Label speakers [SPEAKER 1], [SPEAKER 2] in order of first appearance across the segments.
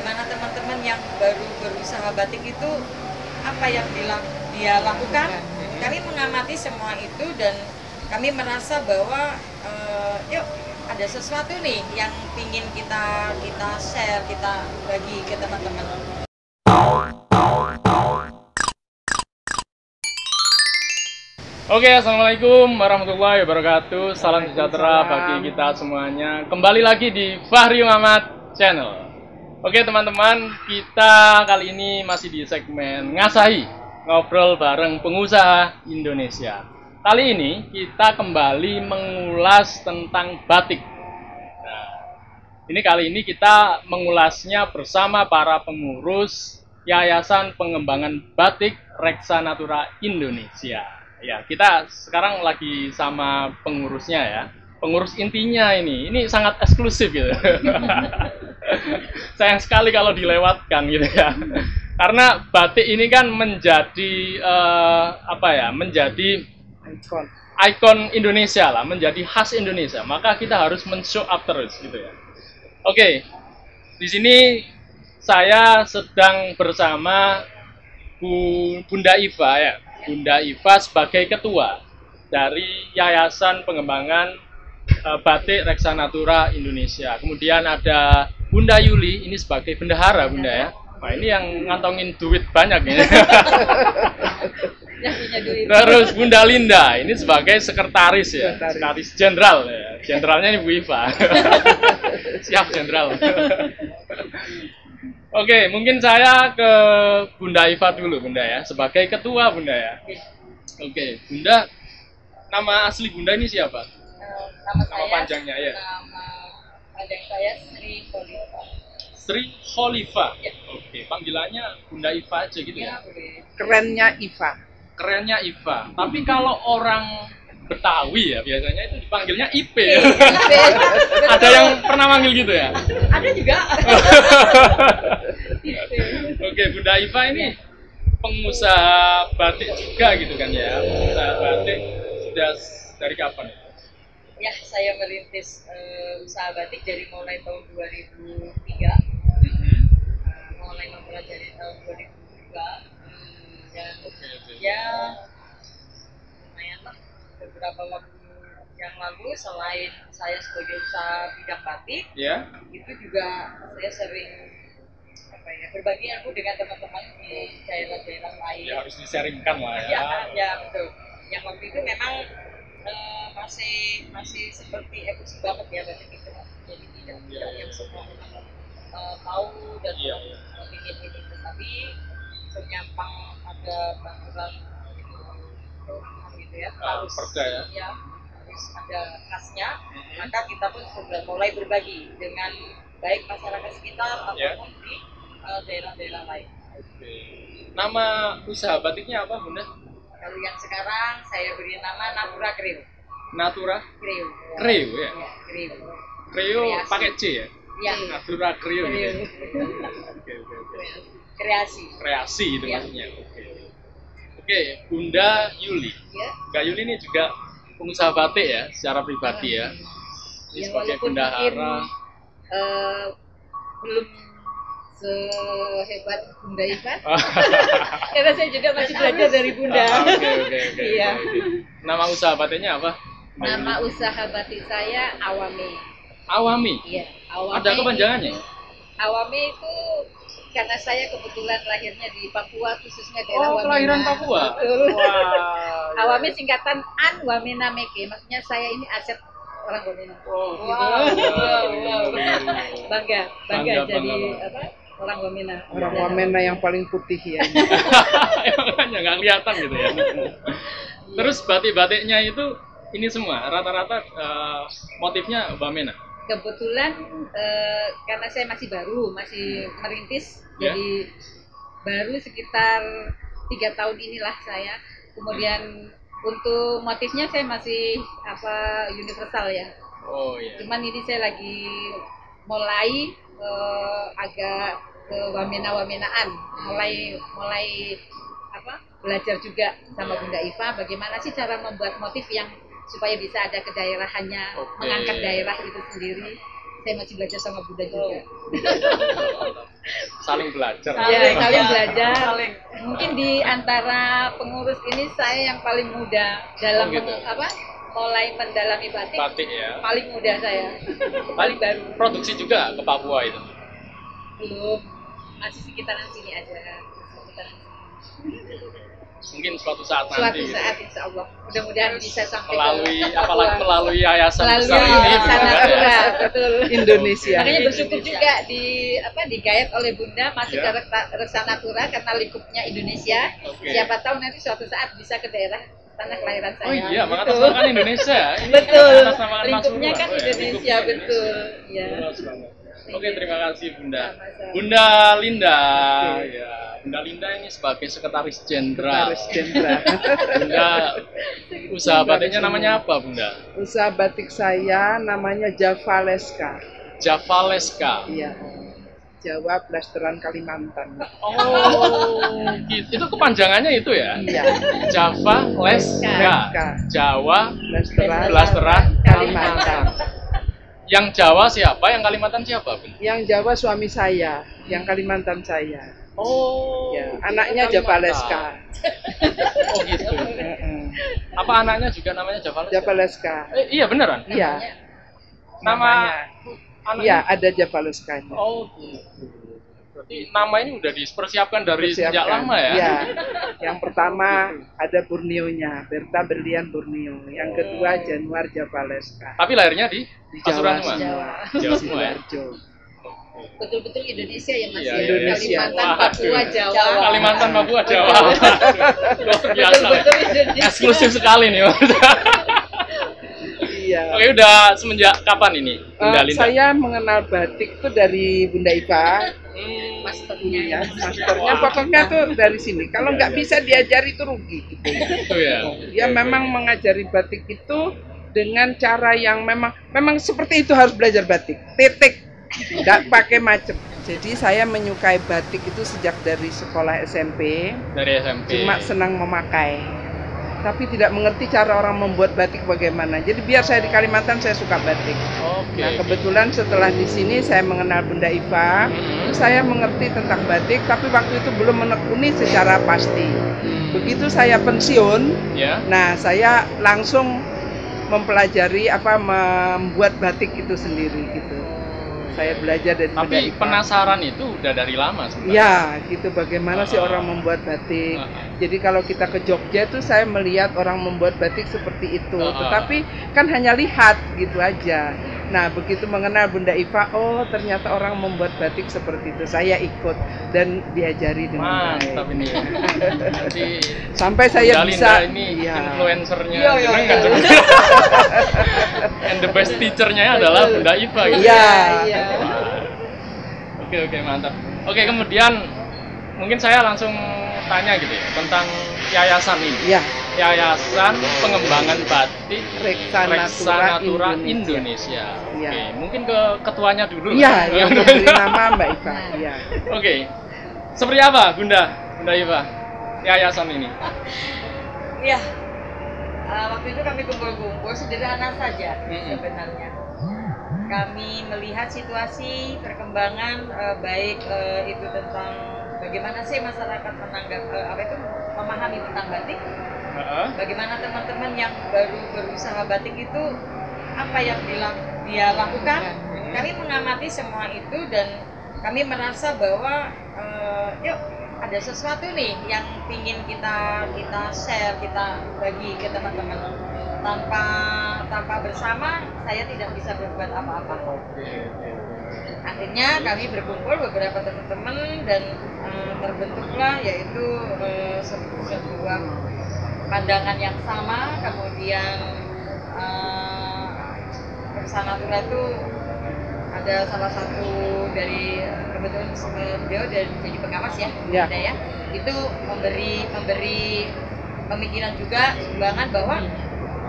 [SPEAKER 1] Mana teman-teman yang baru berusaha batik itu apa yang dia lakukan? Kami mengamati semua itu dan kami merasa bahwa yuk ada sesuatu nih yang ingin kita share, kita bagi ke teman-teman.
[SPEAKER 2] Oke, assalamualaikum warahmatullahi wabarakatuh. Salam sejahtera bagi kita semuanya. Kembali lagi di Fahri Muhammad Channel. Oke teman-teman, kita kali ini masih di segmen Ngasahi, ngobrol bareng pengusaha Indonesia. Kali ini kita kembali mengulas tentang batik. Nah, kali ini kita mengulasnya bersama para pengurus Yayasan Pengembangan Batik Reksa Natura Indonesia. Ya, kita sekarang lagi sama pengurusnya ya. Pengurus intinya ini sangat eksklusif gitu. Sayang sekali kalau dilewatkan gitu ya. Karena batik ini kan menjadi menjadi ikon Indonesia lah, menjadi khas Indonesia. Maka kita harus men-show up terus gitu ya. Oke. Di sini saya sedang bersama Bunda Iva ya. Bunda Iva sebagai ketua dari Yayasan Pengembangan Batik Reksa Natura Indonesia. Kemudian ada Bunda Yuli, ini sebagai bendahara Bunda ya. Nah ini yang ngantongin duit banyak ini. Terus Bunda Linda, ini sebagai sekretaris ya, sekretaris jenderal ya. Jenderalnya ini Bu Iva. Siap jenderal. Oke, mungkin saya ke Bunda Iva dulu Bunda ya, sebagai ketua Bunda ya. Oke, Bunda, nama asli Bunda ini siapa? Nama panjangnya ya.
[SPEAKER 1] Nama panjang saya Sri Kholifa.
[SPEAKER 2] Sri Kholifa.
[SPEAKER 1] Ya.
[SPEAKER 2] Oke, panggilannya Bunda Iva aja gitu ya.
[SPEAKER 3] Kerennya Iva.
[SPEAKER 2] Kerennya Iva. Tapi kalau orang Betawi ya biasanya itu dipanggilnya IP ya. Ada yang pernah manggil gitu ya?
[SPEAKER 1] Ada juga.
[SPEAKER 2] Oke, Bunda Iva ini pengusaha batik juga gitu kan ya. Pengusaha batik sudah dari kapan ya?
[SPEAKER 1] Ya, saya merintis usaha batik dari mulai tahun 2003. Mulai mempelajari tahun 2002. Dan ya lumayan lah, beberapa waktu yang lalu selain saya sebagai usaha bidang batik,
[SPEAKER 2] ya,
[SPEAKER 1] itu juga saya sering berbagi ilmu dengan teman-teman di daerah-daerah lain.
[SPEAKER 2] Ya harus disaringkan lah ya.
[SPEAKER 1] Ya betul. Yang waktu itu memang masih seperti eksklusif banget ya batik itu, jadi tidak yang semua orang tahu dan ingin ini, tetapi menyampang ada peraturan gitu ya, harus
[SPEAKER 2] perda ya,
[SPEAKER 1] harus ada khasnya. Maka kita pun sudah mulai berbagi dengan baik masyarakat sekitar ataupun di daerah-daerah lain.
[SPEAKER 2] Oke. Nama usaha batiknya apa Bunda?
[SPEAKER 1] Kalau yang sekarang saya beri nama Natura Creo.
[SPEAKER 2] Natura
[SPEAKER 1] Creo.
[SPEAKER 2] Creo ya?
[SPEAKER 1] Creo.
[SPEAKER 2] Creo pakai C ya?
[SPEAKER 1] Iya.
[SPEAKER 2] Natura Creo gitu ya? Oke. Kreasi itu maksudnya. Oke, Bunda Yuli.
[SPEAKER 1] Ya.
[SPEAKER 2] Kak Yuli ini juga pengusaha batik ya, secara pribadi ya. Ini sebagai bendahara.
[SPEAKER 4] Belum sehebat Bunda Iva. Karena saya juga masih belajar dari Bunda.
[SPEAKER 2] Oke.
[SPEAKER 4] Iya.
[SPEAKER 2] Nama usaha batiknya apa?
[SPEAKER 4] Nama usaha batik saya Awami.
[SPEAKER 2] Awami.
[SPEAKER 4] Iya, Awami.
[SPEAKER 2] Ada kepanjangannya?
[SPEAKER 4] Awami itu karena saya kebetulan lahirnya di Papua, khususnya daerah Wamena.
[SPEAKER 2] Kelahiran Papua.
[SPEAKER 4] Betul.
[SPEAKER 2] Wow.
[SPEAKER 4] Awami singkatan An Wamena Meke. Maksudnya saya ini aset orang Wamena. Bangga jadi orang Wamena.
[SPEAKER 3] Orang Wamena yang paling putih ya.
[SPEAKER 2] Makanya nggak kelihatan gitu ya. Terus batik-batiknya itu ini semua rata-rata motifnya Wamena.
[SPEAKER 4] Kebetulan karena saya masih merintis, jadi baru sekitar 3 tahun inilah saya. Kemudian untuk motifnya saya masih universal ya.
[SPEAKER 2] Oh iya.
[SPEAKER 4] Cuman ini saya lagi mulai agak ke wamena-wamenaan, mulai belajar juga sama Bunda Iva bagaimana sih cara membuat motif yang supaya bisa ada kedaerahannya, mengangkat daerah itu sendiri. Saya masih belajar sama Bunda juga.
[SPEAKER 2] saling belajar.
[SPEAKER 4] Ya, saling belajar.
[SPEAKER 1] Saling.
[SPEAKER 4] Mungkin di antara pengurus ini saya yang paling muda dalam
[SPEAKER 2] Oh, gitu.
[SPEAKER 4] mulai mendalami batik.
[SPEAKER 2] Batik ya.
[SPEAKER 4] Paling muda saya. Paling baru.
[SPEAKER 2] Produksi juga ke Papua itu.
[SPEAKER 4] Belum. Masih sekitaran sini aja. Sekitaran sini.
[SPEAKER 2] Mungkin suatu saat
[SPEAKER 4] Suatu
[SPEAKER 2] nanti.
[SPEAKER 4] saat insya Allah. Mudah-mudahan bisa sampai
[SPEAKER 2] Melalui
[SPEAKER 4] ke
[SPEAKER 2] apalagi
[SPEAKER 4] Papua.
[SPEAKER 2] melalui yayasan
[SPEAKER 4] Melalui
[SPEAKER 2] besar ini.
[SPEAKER 4] Yayasan
[SPEAKER 2] begitu kan ya.
[SPEAKER 4] Natura, betul.
[SPEAKER 3] Indonesia.
[SPEAKER 4] Makanya bersyukur juga digayat oleh Bunda masuk
[SPEAKER 2] Ya.
[SPEAKER 4] ke Reksanatura karena lingkupnya Indonesia.
[SPEAKER 2] Oke.
[SPEAKER 4] Siapa tahu nanti suatu saat bisa ke daerah tanah kelahiran saya.
[SPEAKER 2] Oh iya,
[SPEAKER 4] Gitu.
[SPEAKER 2] mengatasnamakan Indonesia. Ini
[SPEAKER 4] Betul.
[SPEAKER 2] mengatasnamakan
[SPEAKER 4] Lingkupnya
[SPEAKER 2] Mas
[SPEAKER 4] kan
[SPEAKER 2] Purwo, ya.
[SPEAKER 4] Indonesia,
[SPEAKER 2] Lingkupnya
[SPEAKER 4] betul. Ya.
[SPEAKER 2] Luas banget. Oke, terima kasih Bunda.
[SPEAKER 4] Sama-sama.
[SPEAKER 2] Bunda Linda,
[SPEAKER 3] Oke.
[SPEAKER 2] ya. Bunda Linda ini sebagai sekretaris jenderal.
[SPEAKER 3] Sekretaris jenderal.
[SPEAKER 2] Bunda, usaha batiknya namanya apa, Bunda?
[SPEAKER 3] Usaha batik saya namanya Javaleska.
[SPEAKER 2] Javaleska.
[SPEAKER 3] Iya. Jawa Blasteran Kalimantan.
[SPEAKER 2] Oh, gitu. Itu kepanjangannya itu ya?
[SPEAKER 3] Iya.
[SPEAKER 2] Javaleska. Jawa
[SPEAKER 3] Blasteran
[SPEAKER 2] Kalimantan.
[SPEAKER 3] Kalimantan.
[SPEAKER 2] Yang Jawa siapa? Yang Kalimantan siapa, Bunda?
[SPEAKER 3] Yang Jawa suami saya, yang Kalimantan saya.
[SPEAKER 2] Oh,
[SPEAKER 3] Ya, anaknya Javaleska.
[SPEAKER 2] Oh gitu. Apa anaknya juga namanya Javaleska?
[SPEAKER 3] Javaleska.
[SPEAKER 2] Iya beneran.
[SPEAKER 3] Iya.
[SPEAKER 2] Nama anaknya.
[SPEAKER 3] Iya, ada Javaleskanya.
[SPEAKER 2] Oh gitu. Berarti nama ini udah dipersiapkan dari sejak
[SPEAKER 3] Persiapkan.
[SPEAKER 2] lama ya?
[SPEAKER 3] Iya. Yang pertama ada Borneo-nya, Berta Berlian Borneo. Yang kedua Januar Javaleska.
[SPEAKER 2] Tapi lahirnya di
[SPEAKER 3] Di
[SPEAKER 2] Pasuruan
[SPEAKER 3] Jawa
[SPEAKER 2] semua?
[SPEAKER 3] semua.
[SPEAKER 2] Jawa semua ya?
[SPEAKER 3] Sidoarjo.
[SPEAKER 4] Betul-betul Indonesia ya Mas.
[SPEAKER 2] Iya,
[SPEAKER 4] ya?
[SPEAKER 3] Indonesia.
[SPEAKER 4] Kalimantan,
[SPEAKER 2] Wah,
[SPEAKER 4] Papua,
[SPEAKER 2] aduh.
[SPEAKER 4] Jawa.
[SPEAKER 2] Kalimantan, Papua, Jawa. Luar biasa.
[SPEAKER 4] Betul-betul Indonesia.
[SPEAKER 2] Eksklusif sekali nih.
[SPEAKER 3] Iya.
[SPEAKER 2] Oke, udah semenjak kapan ini, Bunda Linda?
[SPEAKER 3] Saya mengenal batik itu dari Bunda Iva.
[SPEAKER 4] Masternya.
[SPEAKER 3] Iya, masternya pokoknya tuh dari sini. Kalau nggak bisa diajari itu rugi. Gitu.
[SPEAKER 2] Itu ya.
[SPEAKER 3] Dia memang mengajari batik itu dengan cara yang memang seperti itu, harus belajar batik. Titik. Nggak pakai macem. Jadi saya menyukai batik itu sejak dari sekolah SMP.
[SPEAKER 2] Dari SMP.
[SPEAKER 3] Cuma senang memakai. Tapi tidak mengerti cara orang membuat batik bagaimana. Jadi biar saya di Kalimantan saya suka batik.
[SPEAKER 2] Oke.
[SPEAKER 3] Nah kebetulan setelah di sini saya mengenal Bunda Iva,
[SPEAKER 2] Hmm.
[SPEAKER 3] saya mengerti tentang batik, tapi waktu itu belum menekuni secara pasti. Begitu saya pensiun,
[SPEAKER 2] Ya.
[SPEAKER 3] nah saya langsung mempelajari membuat batik itu sendiri gitu. Saya belajar dari Bunda
[SPEAKER 2] Tapi
[SPEAKER 3] Iva.
[SPEAKER 2] penasaran itu udah dari lama sebenarnya.
[SPEAKER 3] Ya, gitu bagaimana sih
[SPEAKER 2] Ah.
[SPEAKER 3] orang membuat batik.
[SPEAKER 2] Ah.
[SPEAKER 3] Jadi kalau kita ke Jogja tuh saya melihat orang membuat batik seperti itu.
[SPEAKER 2] Ah.
[SPEAKER 3] Tetapi kan hanya lihat gitu aja. Nah, begitu mengenal Bunda Iva, oh ternyata orang membuat batik seperti itu. Saya ikut dan diajari dengan
[SPEAKER 2] Mantap
[SPEAKER 3] baik.
[SPEAKER 2] ini. Nanti
[SPEAKER 3] Sampai saya
[SPEAKER 2] Bunda
[SPEAKER 3] bisa
[SPEAKER 2] Linda ini
[SPEAKER 3] iya.
[SPEAKER 2] influencernya.
[SPEAKER 1] Iya, iya,
[SPEAKER 2] Seneng kan? And the best teacher-nya adalah Bunda Iva gitu.
[SPEAKER 3] Iya.
[SPEAKER 4] Iya.
[SPEAKER 2] Wah. Oke, mantap. Oke, kemudian mungkin saya langsung tanya gitu ya tentang yayasan ini.
[SPEAKER 3] Ya,
[SPEAKER 2] Yayasan Pengembangan Batik
[SPEAKER 3] Reksanatura
[SPEAKER 2] Indonesia.
[SPEAKER 3] Iya.
[SPEAKER 2] Oke, mungkin ke ketuanya dulu.
[SPEAKER 3] iya yang memberi nama Mbak Iva. Iya.
[SPEAKER 2] Oke. Seperti apa, Bunda Iva? Yayasan ini.
[SPEAKER 1] Iya. Waktu itu kami kumpul-kumpul sederhana saja
[SPEAKER 2] Mm-mm.
[SPEAKER 1] sebenarnya. Kami melihat situasi perkembangan baik itu tentang bagaimana sih masyarakat memahami tentang batik.
[SPEAKER 2] Heeh.
[SPEAKER 1] Bagaimana teman-teman yang baru berusaha batik itu apa yang dia lakukan. Kami mengamati semua itu dan kami merasa bahwa yuk ada sesuatu nih yang ingin kita share, kita bagi ke teman-teman. Tanpa bersama saya tidak bisa berbuat apa-apa. Akhirnya kami berkumpul beberapa teman-teman dan terbentuklah yaitu sebuah pandangan yang sama. Kemudian Reksanatura itu ada salah satu dari kebetulan beliau dan jadi pengawas ya,
[SPEAKER 3] Ya.
[SPEAKER 1] ada ya, itu memberi pemikiran juga sumbangan bahwa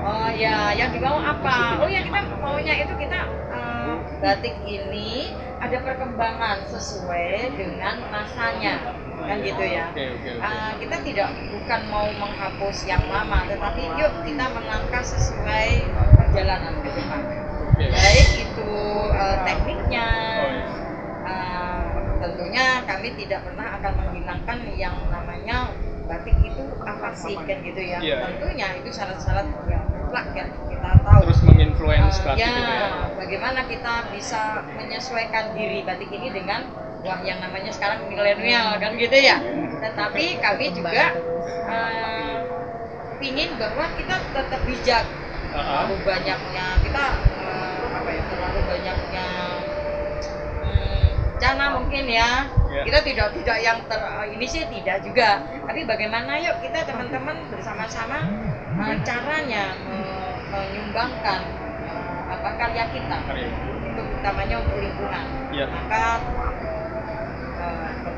[SPEAKER 1] oh ya yang dimau apa, oh ya kita maunya itu kita batik ini ada perkembangan sesuai dengan masanya kan gitu ya.
[SPEAKER 2] Oke.
[SPEAKER 1] Kita bukan mau menghapus yang lama, tetapi yuk kita melangkah sesuai perjalanan ke depan.
[SPEAKER 2] Oke.
[SPEAKER 1] Baik itu tekniknya,
[SPEAKER 2] Oh, iya.
[SPEAKER 1] tentunya kami tidak pernah akan menghilangkan yang namanya batik itu apa sih kan gitu ya.
[SPEAKER 2] Iya.
[SPEAKER 1] Tentunya itu syarat-syarat yang mutlak kan kita tahu.
[SPEAKER 2] Terus menginfluence batik
[SPEAKER 1] Ya,
[SPEAKER 2] gitu ya.
[SPEAKER 1] bagaimana kita bisa menyesuaikan diri batik ini dengan yang namanya sekarang milenial kan gitu ya. Tetapi kami juga ingin bahwa kita tetap bijak. Terlalu banyaknya kita terlalu banyaknya rencana mungkin ya. Kita tidak yang ini sih tidak juga. Tapi bagaimana yuk kita teman-teman bersama-sama caranya menyumbangkan karya kita untuk utamanya untuk lingkungan. Maka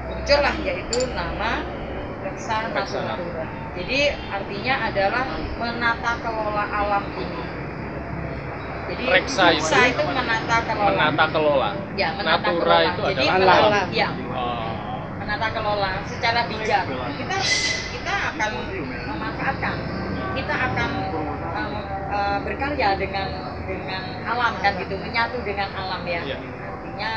[SPEAKER 1] muncullah yaitu nama Reksa Natura. Jadi artinya adalah menata kelola alam ini. Jadi
[SPEAKER 2] Reksa
[SPEAKER 1] itu menata kelola.
[SPEAKER 2] Menata kelola.
[SPEAKER 1] Ya, menata
[SPEAKER 2] Natura
[SPEAKER 1] kelola.
[SPEAKER 2] itu
[SPEAKER 1] Jadi
[SPEAKER 2] adalah
[SPEAKER 1] alam. Ya. Menata kelola secara bijak. Kita akan memanfaatkan. Kita akan berkarya dengan alam kan gitu, menyatu dengan alam ya. Artinya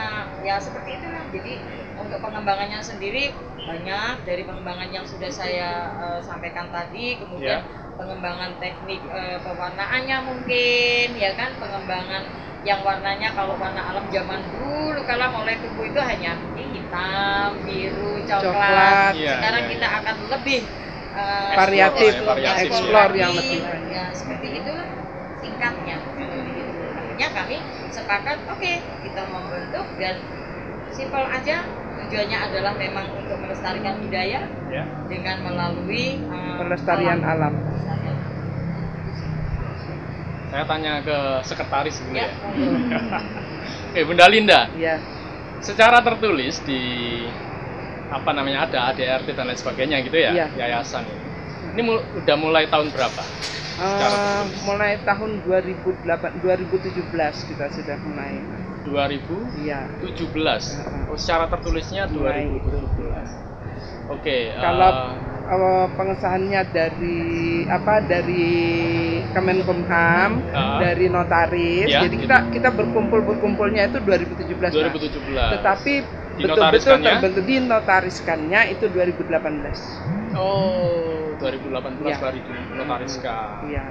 [SPEAKER 1] ya seperti itulah. Jadi untuk pengembangannya sendiri banyak dari pengembangan yang sudah saya sampaikan tadi, kemudian pengembangan teknik pewarnaannya mungkin ya kan, pengembangan yang warnanya kalau warna alam zaman dulu kalau mulai tumbuh itu hanya hitam, biru, coklat. Sekarang kita akan lebih
[SPEAKER 3] variatif,
[SPEAKER 2] variatif,
[SPEAKER 3] explore yang lebih
[SPEAKER 1] ya seperti itulah singkatnya. Akhirnya kami sepakat oke, kita membentuk dan simpel aja, tujuannya adalah memang untuk melestarikan budaya dengan melalui
[SPEAKER 3] pelestarian alam.
[SPEAKER 2] Saya tanya ke sekretaris dulu ya. Oke, Bunda Linda.
[SPEAKER 3] Ya.
[SPEAKER 2] Secara tertulis di apa namanya ada ADRT dan lain sebagainya gitu ya, yayasan ini. Ini udah mulai tahun berapa?
[SPEAKER 3] Mulai tahun 2017 kita sudah mulai.
[SPEAKER 2] 2017.
[SPEAKER 3] Iya.
[SPEAKER 2] Oh, secara tertulisnya 2017. Oke.
[SPEAKER 3] Kalau pengesahannya dari Kemenkumham, dari notaris. Jadi kita berkumpulnya itu 2017.
[SPEAKER 2] 2017.
[SPEAKER 3] Tetapi betul-betul terbentuk dinotariskannya itu 2018.
[SPEAKER 2] Oh, 2018 baru dinotariskan.
[SPEAKER 3] Iya.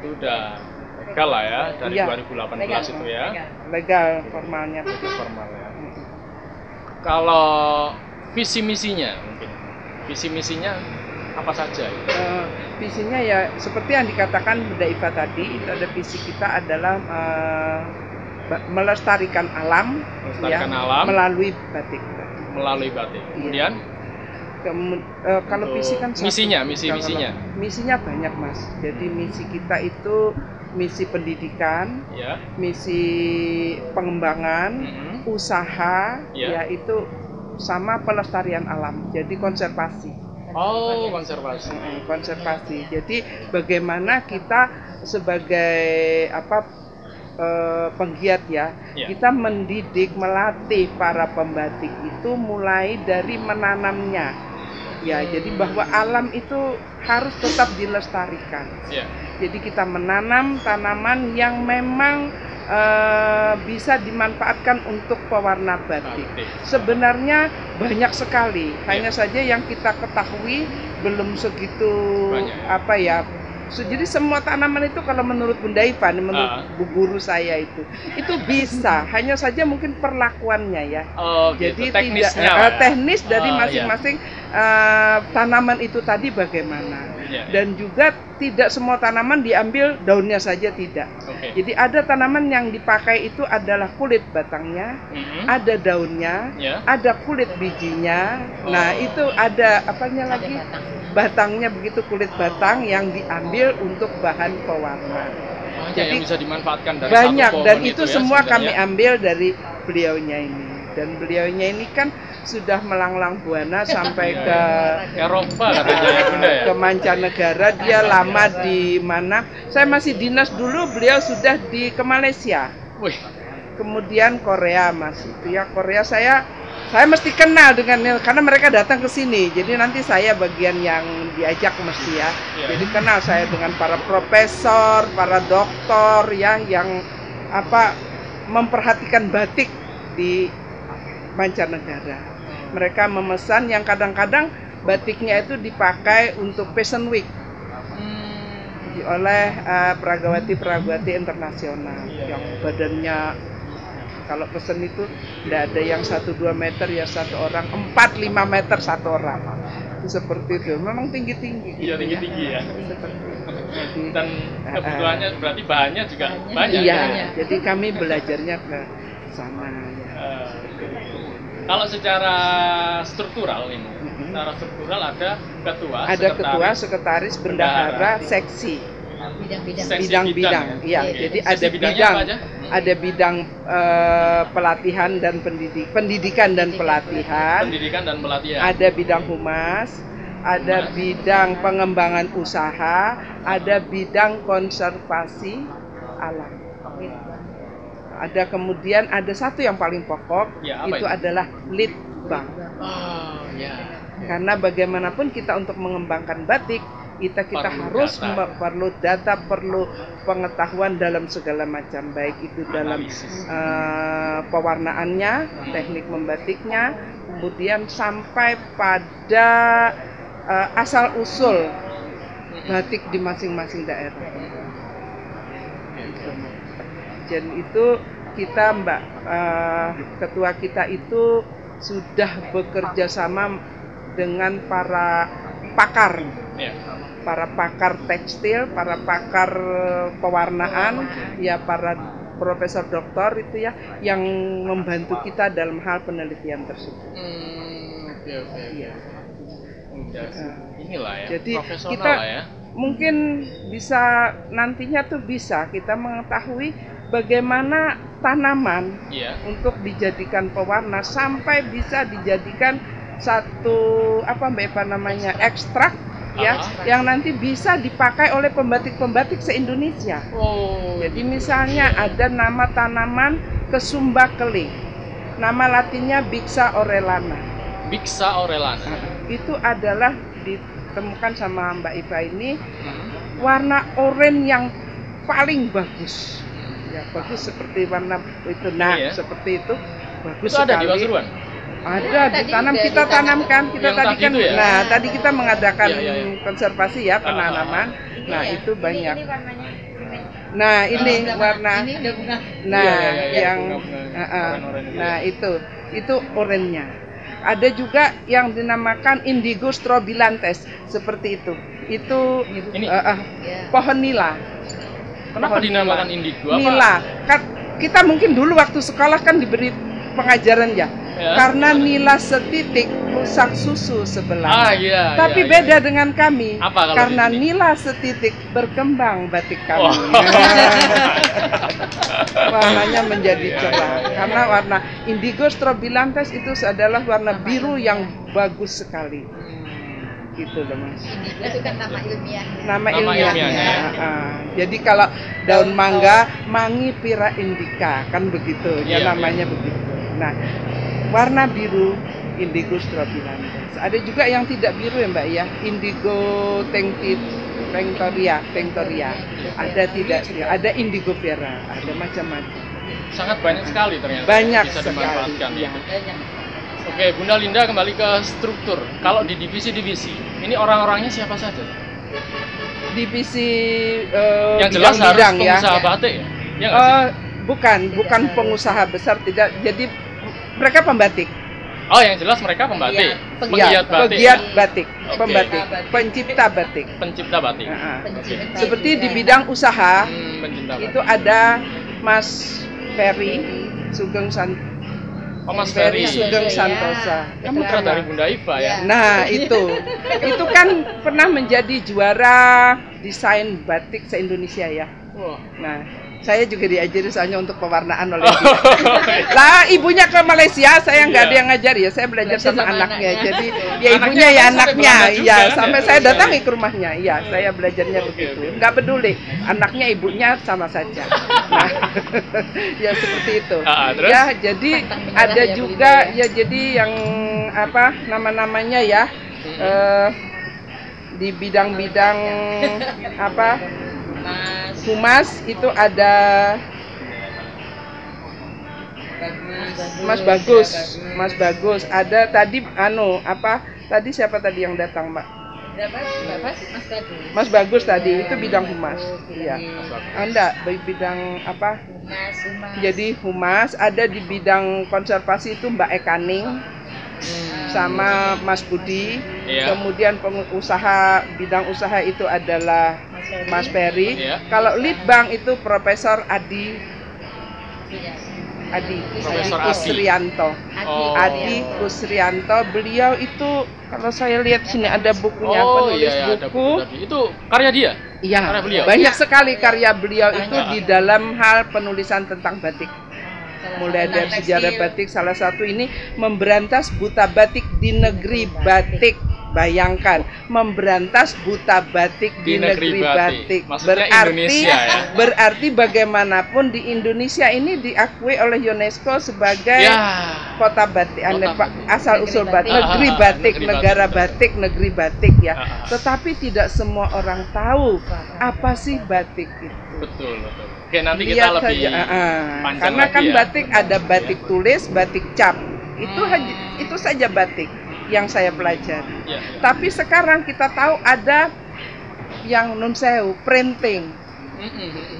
[SPEAKER 2] Itu udah legal lah ya dari 2018 itu ya.
[SPEAKER 3] Legal formalnya.
[SPEAKER 2] Formal ya. Kalau visi misinya mungkin. Visi misinya apa saja?
[SPEAKER 3] Visinya ya seperti yang dikatakan Bunda Iva tadi, itu ada visi kita adalah melestarikan alam,
[SPEAKER 2] alam
[SPEAKER 3] melalui batik.
[SPEAKER 2] Melalui batik. Kemudian
[SPEAKER 3] kalau visi kan
[SPEAKER 2] misinya.
[SPEAKER 3] Misinya banyak Mas. Jadi misi kita itu misi pendidikan, misi pengembangan, usaha, yaitu sama pelestarian alam. Jadi konservasi.
[SPEAKER 2] Oh, konservasi.
[SPEAKER 3] Konservasi. Jadi bagaimana kita sebagai penggiat kita mendidik, melatih para pembatik itu mulai dari menanamnya. Jadi bahwa alam itu harus tetap dilestarikan. Jadi kita menanam tanaman yang memang bisa dimanfaatkan untuk pewarna batik. Sebenarnya banyak sekali, hanya saja yang kita ketahui belum segitu banyak. Jadi semua tanaman itu kalau menurut Bunda Iva, menurut Bu Guru saya itu bisa, hanya saja mungkin perlakuannya ya. Jadi tidak teknis dari masing-masing tanaman itu tadi bagaimana. Dan juga tidak semua tanaman diambil daunnya saja, tidak. Jadi ada tanaman yang dipakai itu adalah kulit batangnya, ada daunnya, ada kulit bijinya. Nah itu ada apanya lagi? Batangnya, begitu kulit batang yang diambil untuk bahan pewarna.
[SPEAKER 2] Jadi yang bisa dimanfaatkan dari
[SPEAKER 3] banyak
[SPEAKER 2] satu pohon
[SPEAKER 3] dan itu semua
[SPEAKER 2] sebenarnya.
[SPEAKER 3] Kami ambil dari beliaunya ini. Dan beliaunya ini kan sudah melanglang buana sampai ke
[SPEAKER 2] Eropa katanya ya Bunda ya.
[SPEAKER 3] Ke mancanegara. Dia lama di mana? Saya masih dinas dulu, beliau sudah ke Malaysia. Kemudian Korea Mas. Itu ya Korea saya mesti kenal dengan, karena mereka datang ke sini. Jadi nanti saya bagian yang diajak mesti ya. Jadi kenal saya dengan para profesor, para doktor ya yang memperhatikan batik di mancanegara. Mereka memesan yang kadang-kadang batiknya itu dipakai untuk Fashion Week oleh peragawati-peragawati internasional yang badannya kalau pesen itu tidak ada yang 1-2 meter ya satu orang, 4-5 meter satu orang. Seperti itu, memang tinggi-tinggi.
[SPEAKER 2] Iya, tinggi-tinggi ya.
[SPEAKER 3] Seperti itu.
[SPEAKER 2] Dan kebutuhannya berarti bahannya juga banyak.
[SPEAKER 3] Iya,
[SPEAKER 2] ya?
[SPEAKER 3] jadi kami belajarnya ke sana. Ya.
[SPEAKER 2] Kalau secara struktural ini, secara struktural ada ketua,
[SPEAKER 3] Ada sekretaris, bendahara, seksi, bidang-bidang. Iya, jadi ada bidang, ada bidang pelatihan dan pendidikan dan pelatihan. Ada bidang humas, ada bidang pengembangan usaha, ada bidang konservasi alam. Ada kemudian ada satu yang paling pokok,
[SPEAKER 2] ya,
[SPEAKER 3] itu adalah litbang. Karena bagaimanapun kita untuk mengembangkan batik, kita harus perlu data, perlu pengetahuan dalam segala macam, baik itu dalam pewarnaannya, teknik membatiknya, kemudian sampai pada asal usul batik di masing-masing daerah. Dan itu kita ketua kita itu sudah bekerja sama dengan para pakar, para pakar tekstil, para pakar pewarnaan, ya para profesor doktor itu ya yang membantu kita dalam hal penelitian tersebut.
[SPEAKER 2] Inilah ya.
[SPEAKER 3] Jadi
[SPEAKER 2] profesional
[SPEAKER 3] kita
[SPEAKER 2] lah ya.
[SPEAKER 3] Mungkin bisa nantinya tuh bisa kita mengetahui bagaimana tanaman untuk dijadikan pewarna sampai bisa dijadikan satu ekstrak ya yang nanti bisa dipakai oleh pembatik-pembatik se-Indonesia. Jadi misalnya ada nama tanaman kesumba keling. Nama latinnya Bixa orellana.
[SPEAKER 2] Bixa orellana.
[SPEAKER 3] Itu adalah ditemukan sama Mbak Iva ini warna oranye yang paling bagus. Ya, bagus seperti warna itu. Nah, seperti itu bagus
[SPEAKER 2] itu
[SPEAKER 3] sekali.
[SPEAKER 2] Ada di Pasuruan?
[SPEAKER 3] Ada, ditanam, kita tanamkan. Kita tadi kan,
[SPEAKER 2] ya?
[SPEAKER 3] nah tadi kita mengadakan konservasi ya penanaman. Nah itu banyak.
[SPEAKER 1] Ini warnanya.
[SPEAKER 3] Nah ini warna. Nah yang, nah itu oranye. Ada juga yang dinamakan indigo strobilantes seperti itu. Itu pohon nila.
[SPEAKER 2] Kenapa dinamakan indigo?
[SPEAKER 3] Nila. Kita mungkin dulu waktu sekolah kan diberi pengajaran ya. Karena nila setitik rusak susu sebelah. Tapi beda dengan kami. Karena nila setitik berkembang batik kami. Warnanya menjadi cerah. Karena warna indigo strobilantes itu adalah warna biru yang bagus sekali. Gitu loh Mas.
[SPEAKER 4] Indigo itu kan nama ilmiahnya.
[SPEAKER 3] Nama ilmiahnya. Jadi kalau daun mangga, Mangifera indica kan begitu. Ya namanya begitu. Nah, warna biru indigo strobilantes. Ada juga yang tidak biru ya Mbak ya, indigo tengtoria. Ada tidak? Ada indigo vera. Ada macam-macam.
[SPEAKER 2] Sangat banyak sekali ternyata.
[SPEAKER 3] Banyak
[SPEAKER 2] bisa
[SPEAKER 3] sekali.
[SPEAKER 2] Dimanfaatkan.
[SPEAKER 3] Ya.
[SPEAKER 2] Oke, Bunda Linda kembali ke struktur. Kalau di divisi-divisi, ini orang-orangnya siapa saja?
[SPEAKER 3] Divisi
[SPEAKER 2] yang jelas harus
[SPEAKER 3] bidang
[SPEAKER 2] pengusaha batik ya? Ya
[SPEAKER 3] bukan pengusaha besar, tidak. Jadi mereka pembatik.
[SPEAKER 2] Oh, yang jelas mereka pembatik.
[SPEAKER 3] Pegiat batik, pembatik, pencipta batik.
[SPEAKER 2] Pencipta batik.
[SPEAKER 3] Seperti di bidang usaha, itu ada Mas Ferry Sugeng Mas Ferry Sugeng Santosa.
[SPEAKER 2] Putra dari Bunda Iva ya.
[SPEAKER 3] Nah, itu kan pernah menjadi juara desain batik se-Indonesia ya. Nah, saya juga diajari soalnya untuk pewarnaan oleh dia. Lah, ibunya ke Malaysia, saya nggak ada yang ngajar ya. Saya belajar sama anaknya. Jadi, ya ibunya ya anaknya. Iya, sampai saya datangi ke rumahnya. Iya, saya belajarnya begitu. Nggak peduli, anaknya ibunya sama saja. Nah, ya seperti itu. Ya, jadi ada juga ya jadi yang nama-namanya ya di bidang-bidang humas itu ada Mas Bagus. Ada tadi tadi siapa tadi yang datang, Mbak? Mas Bagus tadi itu bidang humas. Iya. Anda bidang apa? Jadi humas. Ada di bidang konservasi itu Mbak Ekaning sama Mas Budi.
[SPEAKER 2] Iya.
[SPEAKER 3] Kemudian pengusaha bidang usaha itu adalah Mas Ferry.
[SPEAKER 2] Iya.
[SPEAKER 3] Kalau Litbang itu Profesor Adi
[SPEAKER 2] Profesor
[SPEAKER 3] Kusrianto.
[SPEAKER 2] Oh.
[SPEAKER 3] Adi Kusrianto, beliau itu kalau saya lihat sini ada bukunya, penulis
[SPEAKER 2] ada
[SPEAKER 3] buku.
[SPEAKER 2] tadi. Itu karya dia?
[SPEAKER 3] Iya,
[SPEAKER 2] Karya beliau?
[SPEAKER 3] banyak sekali karya beliau itu di dalam hal penulisan tentang batik. Mulai dari sejarah batik, salah satu ini memberantas buta batik di negeri batik. Bayangkan, memberantas buta batik di negeri batik. Berarti bagaimanapun di Indonesia ini diakui oleh UNESCO sebagai kota batik, asal usul batik, negeri batik, negara batik, negeri batik ya. Tetapi tidak semua orang tahu apa sih batik itu.
[SPEAKER 2] Betul. Oke, nanti kita lebih panjang
[SPEAKER 3] karena
[SPEAKER 2] lagi
[SPEAKER 3] kan
[SPEAKER 2] ya.
[SPEAKER 3] batik ada batik tulis, batik cap. Itu saja batik yang saya pelajari. Tapi sekarang kita tahu ada yang nun sewu, printing.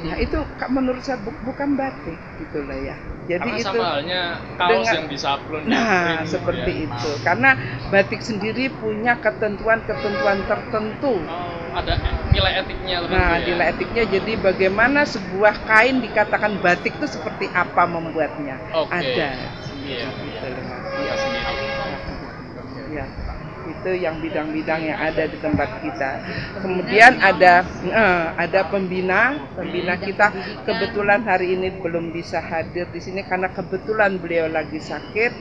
[SPEAKER 3] Nah, itu menurut saya bukan batik gitu lah ya. Jadi
[SPEAKER 2] karena
[SPEAKER 3] itu
[SPEAKER 2] sama halnya kaos yang disablon.
[SPEAKER 3] Nah, seperti itu. Karena batik sendiri punya ketentuan-ketentuan tertentu.
[SPEAKER 2] Ada nilai etiknya.
[SPEAKER 3] Nilai etiknya, jadi bagaimana sebuah kain dikatakan batik itu seperti apa membuatnya. Ada.
[SPEAKER 2] Iya.
[SPEAKER 3] Ya, itu yang bidang-bidang yang ada di tempat kita. Kemudian ada pembina kita. Kebetulan hari ini belum bisa hadir di sini karena kebetulan beliau lagi sakit.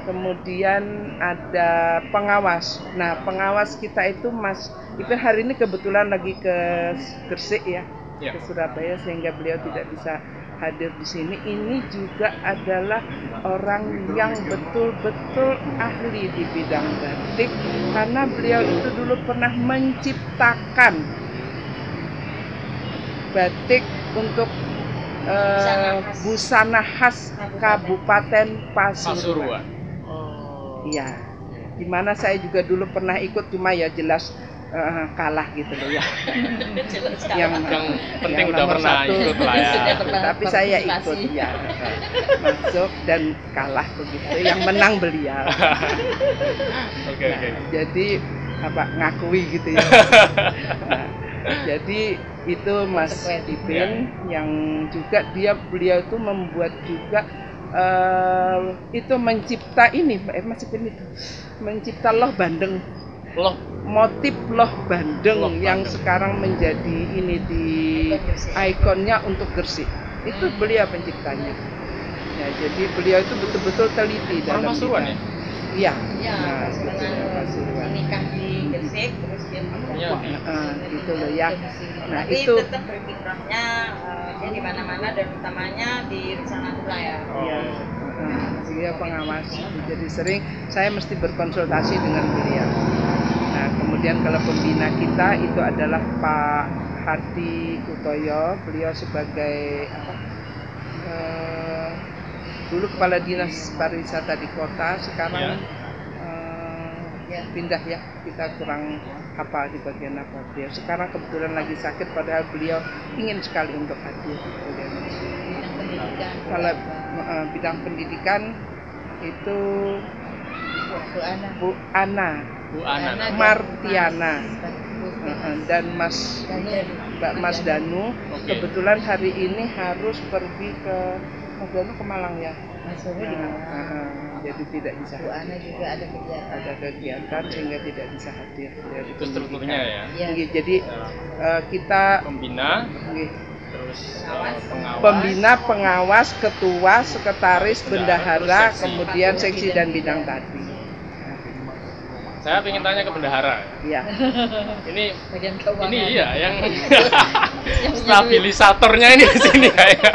[SPEAKER 3] Kemudian ada pengawas. Nah, pengawas kita itu Mas Ipin hari ini kebetulan lagi ke Gresik ya, ke Surabaya, sehingga beliau tidak bisa hadir di sini. Ini juga adalah orang yang betul-betul ahli di bidang batik karena beliau itu dulu pernah menciptakan batik untuk busana khas Kabupaten Pasuruan. Iya, dimana saya juga dulu pernah ikut, cuma ya jelas kalah gitu loh ya. yang
[SPEAKER 2] penting udah pernah ikut lah ya.
[SPEAKER 3] Tapi saya ikut ya, masuk dan kalah begitu. Yang menang beliau.
[SPEAKER 2] Oke.
[SPEAKER 3] Jadi ngakui gitu ya. Jadi itu Mas Ipin yang juga beliau itu membuat juga itu mencipta ini Mas Ipin itu mencipta loh bandeng. Motif loh bandeng yang sekarang menjadi ini di ikonnya untuk Gresik. Itu beliau penciptanya. Ya, jadi beliau itu betul-betul teliti dalam
[SPEAKER 2] Pasuruan ya?
[SPEAKER 3] Iya.
[SPEAKER 1] Nah, Pasuruan. Nikah di Gresik terus dia
[SPEAKER 3] gitu loh ya. Nah,
[SPEAKER 1] tapi
[SPEAKER 3] itu
[SPEAKER 1] tetap berkiprahnya dia di mana-mana dan utamanya di Rusanadura ya.
[SPEAKER 3] Iya. Dia pengawas. Jadi sering saya mesti berkonsultasi dengan beliau. Nah, kemudian kalau pembina kita itu adalah Pak Hardi Utoyo, beliau sebagai dulu Kepala Dinas Pariwisata di kota, sekarang pindah ya, kita kurang hafal di bagian apa beliau. Sekarang kebetulan lagi sakit, padahal beliau ingin sekali untuk hadir. Kalau bidang pendidikan itu Bu Ana Martiana dan Mbak Mas Danu. Kebetulan hari ini harus pergi ke Mas Danu ke Malang ya. Jadi tidak bisa.
[SPEAKER 4] Bu Ana juga ada
[SPEAKER 3] kegiatan sehingga tidak bisa hadir.
[SPEAKER 2] Itu strukturnya ya.
[SPEAKER 3] Jadi kita
[SPEAKER 2] pembina, terus
[SPEAKER 3] pembina, pengawas, ketua, sekretaris, bendahara, kemudian seksi dan bidang tadi.
[SPEAKER 2] Saya ingin tanya ke bendahara.
[SPEAKER 3] Iya.
[SPEAKER 2] Ini iya yang stabilisatornya ini di sini kayak.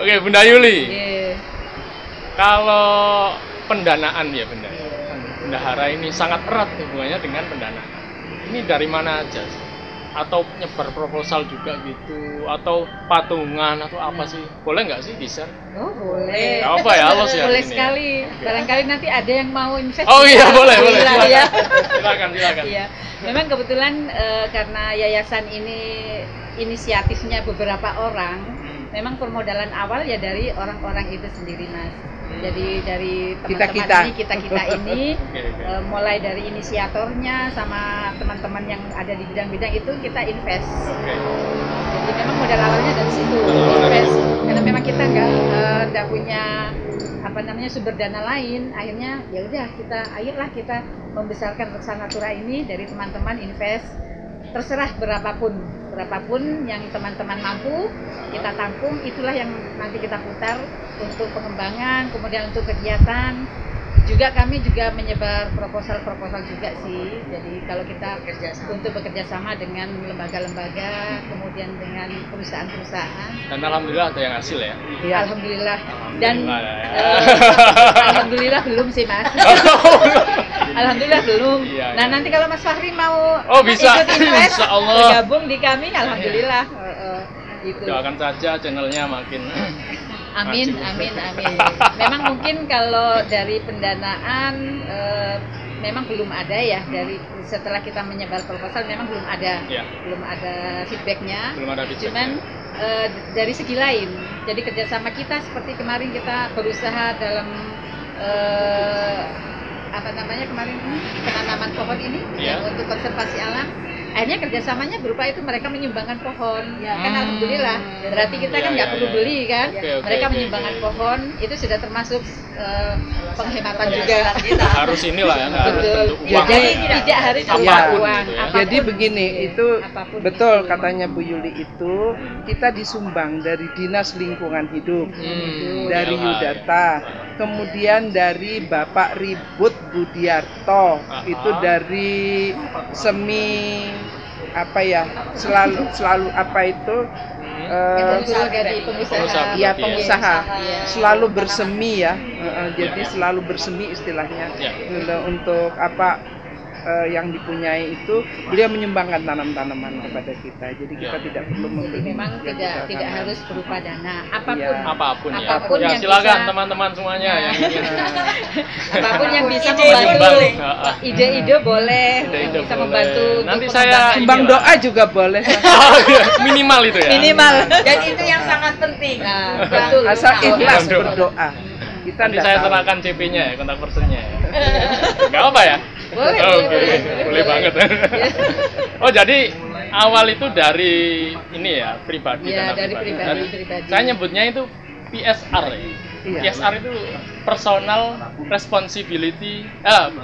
[SPEAKER 2] Oke, Bunda Yuli. Kalau pendanaan ya bendahara ini sangat erat hubungannya dengan pendanaan. Ini dari mana aja? atau nyebar proposal juga gitu, atau patungan atau apa sih? Boleh nggak sih di-share?
[SPEAKER 4] Oh boleh.
[SPEAKER 2] Nggak apa ya, halus ya
[SPEAKER 4] Boleh
[SPEAKER 2] ini ya?
[SPEAKER 4] sekali. Barangkali nanti ada yang mau invest.
[SPEAKER 2] Oh iya, boleh,
[SPEAKER 4] Alhamdulillah,
[SPEAKER 2] silakan.
[SPEAKER 4] ya.
[SPEAKER 2] Silakan.
[SPEAKER 4] Iya. Memang kebetulan karena yayasan ini inisiatifnya beberapa orang, memang permodalan awal ya dari orang-orang itu sendiri, Mas. Jadi dari teman-teman kita ini
[SPEAKER 2] Oke.
[SPEAKER 4] mulai dari inisiatornya sama teman-teman yang ada di bidang-bidang itu kita invest.
[SPEAKER 2] Oke.
[SPEAKER 4] Jadi memang modal awalnya dari situ invest karena memang kita nggak punya apa namanya sumber dana lain. Akhirnya ya udah ayolah kita membesarkan Reksa Natura ini dari teman-teman invest, terserah berapapun yang teman-teman mampu kita tampung, itulah yang nanti kita putar untuk pengembangan, kemudian untuk kegiatan. Juga kami juga menyebar proposal juga sih. Jadi kalau kita untuk bekerja sama dengan lembaga-lembaga, kemudian dengan perusahaan-perusahaan.
[SPEAKER 2] Dan alhamdulillah ada yang hasil ya.
[SPEAKER 3] Iya.
[SPEAKER 4] Alhamdulillah. Dan
[SPEAKER 2] Alhamdulillah.
[SPEAKER 4] alhamdulillah belum sih, Mas. Alhamdulillah belum.
[SPEAKER 2] Iya,
[SPEAKER 4] Nah
[SPEAKER 2] iya.
[SPEAKER 4] nanti kalau Mas Fahri mau
[SPEAKER 2] Bisa.
[SPEAKER 4] ikut invest,
[SPEAKER 2] Insya Allah.
[SPEAKER 4] bergabung di kami, alhamdulillah. Gitu.
[SPEAKER 2] Doakan saja channelnya makin
[SPEAKER 4] Amin,
[SPEAKER 2] maju.
[SPEAKER 4] amin. Memang mungkin kalau dari pendanaan memang belum ada ya, dari setelah kita menyebar proposal memang belum ada,
[SPEAKER 2] Iya.
[SPEAKER 4] belum ada feedbacknya.
[SPEAKER 2] Belum ada feedback.
[SPEAKER 4] Cuman dari segi lain, jadi kerjasama kita seperti kemarin kita berusaha dalam apa namanya kemarin penanaman pohon ini
[SPEAKER 2] Iya.
[SPEAKER 4] yang untuk konservasi alam. Akhirnya kerjasamanya berupa itu mereka menyumbangkan pohon, kan alhamdulillah. Berarti kita kan
[SPEAKER 2] Iya,
[SPEAKER 4] nggak
[SPEAKER 2] iya,
[SPEAKER 4] perlu
[SPEAKER 2] iya.
[SPEAKER 4] beli kan,
[SPEAKER 2] Oke,
[SPEAKER 4] mereka
[SPEAKER 2] oke,
[SPEAKER 4] menyumbangkan
[SPEAKER 2] oke.
[SPEAKER 4] pohon, itu sudah termasuk penghematan
[SPEAKER 1] Penghematan
[SPEAKER 4] juga.
[SPEAKER 1] kita.
[SPEAKER 2] Harus inilah ya, nggak harus
[SPEAKER 4] Betul.
[SPEAKER 2] bentuk
[SPEAKER 4] Ya,
[SPEAKER 2] uang.
[SPEAKER 4] jadi
[SPEAKER 2] ya.
[SPEAKER 4] tidak harus
[SPEAKER 3] Iya.
[SPEAKER 4] berupa
[SPEAKER 2] Apapun
[SPEAKER 4] uang.
[SPEAKER 2] gitu ya.
[SPEAKER 4] apapun.
[SPEAKER 3] Jadi begini, itu
[SPEAKER 4] Apapun
[SPEAKER 3] betul
[SPEAKER 4] itu.
[SPEAKER 3] katanya Bu Yuli itu kita disumbang dari Dinas Lingkungan Hidup, dari
[SPEAKER 2] iyalah,
[SPEAKER 3] Yudarta, kemudian dari Bapak Ribut Budiarto, itu dari semi apa ya, selalu apa itu
[SPEAKER 4] Betul, dari
[SPEAKER 2] Pengusaha.
[SPEAKER 4] pengusaha.
[SPEAKER 3] ya pengusaha
[SPEAKER 4] Iya.
[SPEAKER 3] selalu bersemi ya, jadi
[SPEAKER 2] Iya.
[SPEAKER 3] selalu bersemi istilahnya.
[SPEAKER 2] Iya.
[SPEAKER 3] Untuk apa yang dipunyai itu beliau menyumbangkan tanam-tanaman kepada kita, jadi kita
[SPEAKER 2] Iya.
[SPEAKER 3] tidak perlu membeli.
[SPEAKER 4] Memang
[SPEAKER 3] yang kita
[SPEAKER 4] tidak
[SPEAKER 3] tanam.
[SPEAKER 4] harus berupa dana. Apapun
[SPEAKER 3] Iya.
[SPEAKER 2] Apapun ya.
[SPEAKER 4] Apapun
[SPEAKER 2] Ya
[SPEAKER 4] yang
[SPEAKER 2] silakan
[SPEAKER 4] bisa-
[SPEAKER 2] teman-teman semuanya yang ingin
[SPEAKER 4] apapun yang bisa
[SPEAKER 1] Ide
[SPEAKER 4] membantu.
[SPEAKER 1] boleh.
[SPEAKER 4] Ide-ide boleh,
[SPEAKER 2] Ide-ide
[SPEAKER 4] bisa
[SPEAKER 2] boleh.
[SPEAKER 4] membantu.
[SPEAKER 2] Nanti
[SPEAKER 4] untuk
[SPEAKER 2] saya
[SPEAKER 4] pengembangan.
[SPEAKER 3] Sumbang doa juga boleh.
[SPEAKER 2] Oh, iya. Minimal itu ya.
[SPEAKER 4] Minimal.
[SPEAKER 1] Dan itu yang sangat penting.
[SPEAKER 4] Nah, betul.
[SPEAKER 3] Asal ikhlas
[SPEAKER 2] Berdoa.
[SPEAKER 3] berdoa. Kita
[SPEAKER 2] Nanti
[SPEAKER 3] nggak
[SPEAKER 2] saya
[SPEAKER 3] tahu.
[SPEAKER 2] serahkan CP-nya ya, kontak personnya ya. Gak apa ya?
[SPEAKER 4] Boleh,
[SPEAKER 2] Oh,
[SPEAKER 4] boleh,
[SPEAKER 2] Oke,
[SPEAKER 4] boleh.
[SPEAKER 2] boleh banget. Oh jadi awal itu dari ini ya, pribadi.
[SPEAKER 4] Iya,
[SPEAKER 2] dana
[SPEAKER 4] dari pribadi.
[SPEAKER 2] Saya nyebutnya itu PSR ya.
[SPEAKER 3] Iya.
[SPEAKER 2] PSR itu personal responsibility,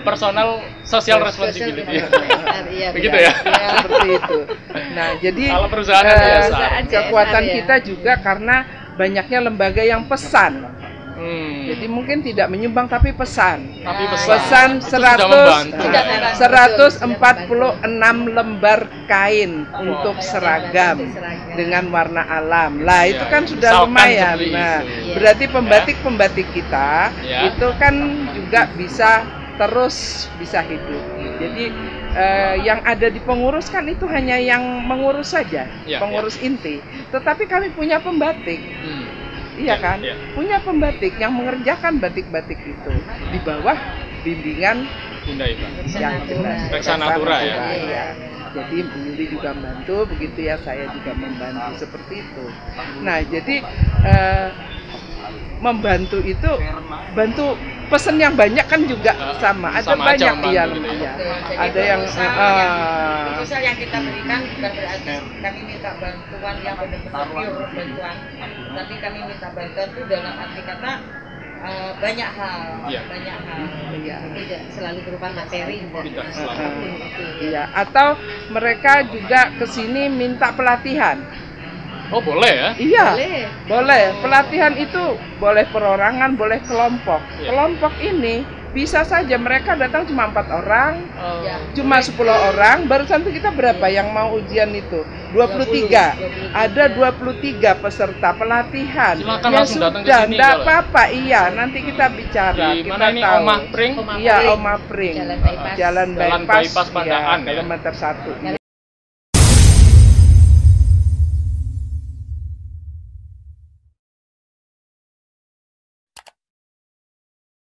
[SPEAKER 2] personal social responsibility.
[SPEAKER 4] Iya,
[SPEAKER 2] Begitu
[SPEAKER 4] benar.
[SPEAKER 2] ya?
[SPEAKER 4] Iya.
[SPEAKER 3] Seperti itu. Nah, jadi
[SPEAKER 2] Kalau perusahaan kan PSR.
[SPEAKER 4] perusahaan
[SPEAKER 3] kekuatan
[SPEAKER 4] CSR, ya.
[SPEAKER 3] kita juga karena banyaknya lembaga yang pesan.
[SPEAKER 2] Hmm.
[SPEAKER 3] Jadi mungkin tidak menyumbang tapi pesan.
[SPEAKER 2] Tapi
[SPEAKER 3] Pesan
[SPEAKER 2] itu sudah membantu.
[SPEAKER 3] 146 lembar kain untuk seragam dengan warna alam. Lah itu
[SPEAKER 2] Iya,
[SPEAKER 3] kan sudah
[SPEAKER 2] misalkan
[SPEAKER 3] lumayan.
[SPEAKER 2] seperti
[SPEAKER 3] Nah,
[SPEAKER 2] itu.
[SPEAKER 3] berarti pembatik-pembatik kita
[SPEAKER 2] Ya.
[SPEAKER 3] itu kan juga bisa terus bisa hidup. Jadi yang ada di pengurus kan itu hanya yang mengurus saja,
[SPEAKER 2] Ya,
[SPEAKER 3] pengurus inti. Tetapi kami punya pembatik.
[SPEAKER 2] Hmm.
[SPEAKER 3] Iya kan?
[SPEAKER 2] Iya.
[SPEAKER 3] Punya pembatik yang mengerjakan batik-batik itu di bawah bimbingan
[SPEAKER 2] Bunda Iba.
[SPEAKER 3] yang jelas.
[SPEAKER 2] Reksa Natura ya.
[SPEAKER 3] Iya. Jadi Bu Yuli juga membantu, begitu ya saya juga membantu seperti itu. Nah, jadi membantu itu bantu pesen yang banyak kan juga sama. Ada
[SPEAKER 2] Sama aja
[SPEAKER 3] banyak iya,
[SPEAKER 2] membantu gitu ya.
[SPEAKER 3] iya.
[SPEAKER 1] Jadi
[SPEAKER 3] Ada yang
[SPEAKER 1] proposal yang kita berikan bukan berarti kami minta bantuan yang benar-benar pure bantuan, tapi kami minta bantuan itu dalam arti kata banyak hal,
[SPEAKER 2] Iya.
[SPEAKER 1] banyak hal.
[SPEAKER 3] iya.
[SPEAKER 4] Tidak selalu berupa materi.
[SPEAKER 2] Tidak selalu.
[SPEAKER 4] Apapun itu.
[SPEAKER 3] Iya, atau mereka juga ke sini minta pelatihan.
[SPEAKER 2] Oh boleh ya?
[SPEAKER 3] Iya.
[SPEAKER 4] Boleh.
[SPEAKER 3] Boleh, pelatihan itu boleh perorangan, boleh kelompok.
[SPEAKER 2] Iya.
[SPEAKER 3] Kelompok ini bisa saja mereka datang cuma 4 orang,
[SPEAKER 4] Ya.
[SPEAKER 3] cuma 10 orang, barusan tuh kita berapa yang mau ujian itu? 23. Ada 23 peserta pelatihan.
[SPEAKER 2] Silakan
[SPEAKER 3] Ya
[SPEAKER 2] langsung datang ke
[SPEAKER 3] sudah,
[SPEAKER 2] sini,
[SPEAKER 3] enggak
[SPEAKER 2] kalau-
[SPEAKER 3] apa-apa. Iya, nanti kita bicara,
[SPEAKER 2] Di
[SPEAKER 3] kita
[SPEAKER 2] mana ini
[SPEAKER 3] tahu.
[SPEAKER 2] Omah Pring?
[SPEAKER 3] Iya, Oma Pring.
[SPEAKER 4] Jalan bypass.
[SPEAKER 3] Jalan
[SPEAKER 2] Jalan
[SPEAKER 3] bypass,
[SPEAKER 2] bypass Pandaan,
[SPEAKER 3] ya,
[SPEAKER 2] ya.
[SPEAKER 3] kilometer 1.